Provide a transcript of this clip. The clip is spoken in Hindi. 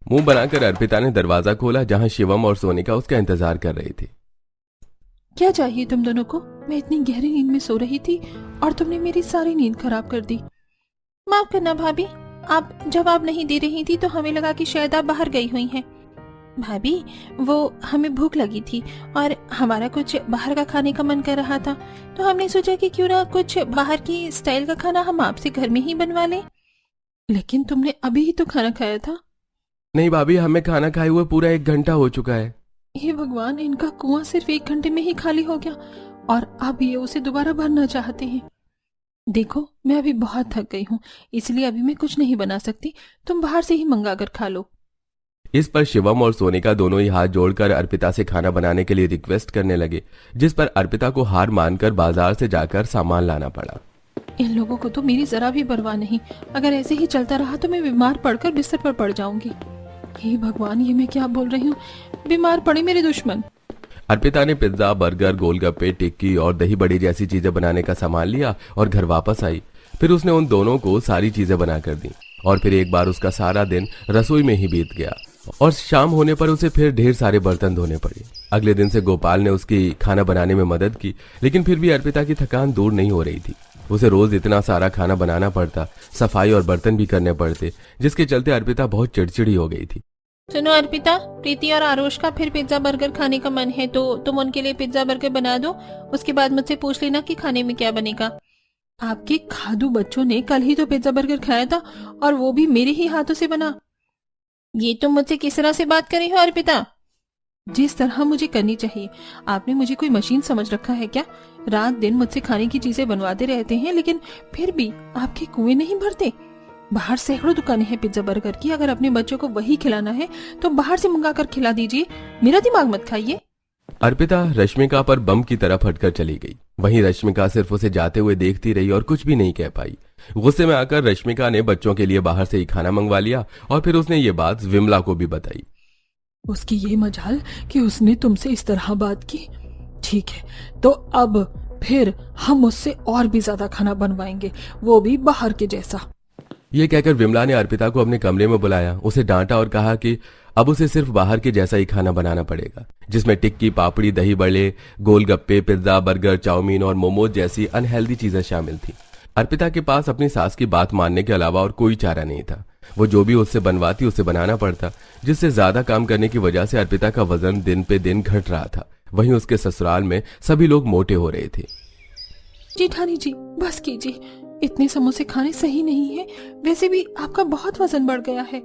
मुंह बनाकर अर्पिता ने दरवाजा खोला, जहां शिवम और सोनिका उसका इंतजार कर रही थी। क्या चाहिए तुम दोनों को? मैं इतनी गहरी नींद में सो रही थी और तुमने मेरी सारी नींद खराब कर दी। माफ करना भाभी, आप जवाब नहीं दे रही थी तो हमें लगा कि शायद आप बाहर गई हुई हैं। भाभी, वो हमें भूख लगी थी और हमारा कुछ बाहर का खाने का मन कर रहा था, तो हमने सोचा कि क्यों ना कुछ बाहर की स्टाइल का खाना हम आपसे घर में ही बनवा लें। लेकिन तुमने अभी ही तो खाना खाया था। नहीं भाभी, हमें खाना खाए हुए पूरा 1 घंटा हो चुका है। हे भगवान, इनका कुआं सिर्फ 1 घंटे में ही खाली हो गया और अब ये उसे दोबारा भरना चाहते हैं। देखो, मैं अभी बहुत थक गई हूँ, इसलिए अभी मैं कुछ नहीं बना सकती, तुम बाहर से ही मंगा कर खा लो। इस पर शिवम और सोनिका दोनों ही हाथ जोड़कर अर्पिता से खाना बनाने के लिए रिक्वेस्ट करने लगे, जिस पर अर्पिता को हार मानकर बाजार से जाकर सामान लाना पड़ा। इन लोगों को तो मेरी जरा भी परवाह नहीं। अगर ऐसे ही चलता रहा तो मैं बीमार पड़कर बिस्तर पर पड़ जाऊंगी। हे भगवान, ये मैं क्या बोल रही हूँ? बीमार पड़े मेरे दुश्मन। अर्पिता ने पिज्जा, बर्गर, गोलगप्पे, टिक्की और दही बड़ी जैसी चीजें बनाने का सामान लिया और घर वापस आई। फिर उसने उन दोनों को सारी चीजें बनाकर दी और फिर एक बार उसका सारा दिन रसोई में ही बीत गया और शाम होने पर उसे फिर ढेर सारे बर्तन धोने पड़े। अगले दिन से गोपाल ने उसकी खाना बनाने में मदद की, लेकिन फिर भी अर्पिता की थकान दूर नहीं हो रही थी। उसे रोज इतना सारा खाना बनाना पड़ता, सफाई और बर्तन भी करने पड़ते, जिसके चलते अर्पिता बहुत चिड़चिड़ी हो गई थी। सुनो अर्पिता, प्रीति और आरोश का फिर पिज्जा बर्गर खाने का मन है तो तुम उनके लिए पिज्जा बर्गर बना दो। उसके बाद मुझसे पूछ लेना कि खाने में क्या बनेगा। आपके खादू बच्चों ने कल ही तो पिज्जा बर्गर खाया था और वो भी मेरे ही हाथों से बना। ये तुम मुझसे किस तरह से बात कर रही हो अर्पिता? जिस तरह मुझे करनी चाहिए। आपने मुझे कोई मशीन समझ रखा है क्या? रात दिन मुझसे खाने की चीजें बनवाते रहते हैं, लेकिन फिर भी आपके कुएं नहीं भरते। बाहर सैकड़ों दुकानें हैं पिज्जा बर्गर की। अगर अपने बच्चों को वही खिलाना है तो बाहर से मंगा कर खिला दीजिए, मेरा दिमाग मत खाइए। अर्पिता रश्मिका पर बम की तरह फटकर चली गई। वहीं रश्मिका सिर्फ उसे जाते हुए देखती रही और कुछ भी नहीं कह पाई। गुस्से में आकर रश्मिका ने बच्चों के लिए बाहर से ही खाना मंगवा लिया और फिर उसने ये बात विमला को भी बताई। उसकी ये मजाल कि उसने तुमसे इस तरह बात की। ठीक है, तो अब फिर हम उससे और भी ज्यादा खाना बनवाएंगे, वो भी बाहर के जैसा। ये कहकर विमला ने अर्पिता को अपने कमरे में बुलाया, उसे डांटा और कहा कि अब उसे सिर्फ बाहर के जैसा ही खाना बनाना पड़ेगा, जिसमें टिक्की, पापड़ी, दही बड़े, गोलगप्पे, पिज्जा, बर्गर, चाउमीन और मोमोज जैसी अनहेल्दी चीजें शामिल थी। अर्पिता के पास अपनी सास की बात मानने के अलावा और कोई चारा नहीं था। वो जो भी उससे बनवाती उसे बनाना पड़ता, जिससे ज्यादा काम करने की वजह से अर्पिता का वजन दिन पे दिन घट रहा था। वहीं उसके ससुराल में सभी लोग मोटे हो रहे थे। जेठानी जी, बस कीजिए, इतने समोसे खाने सही नहीं है। वैसे भी आपका बहुत वजन बढ़ गया है।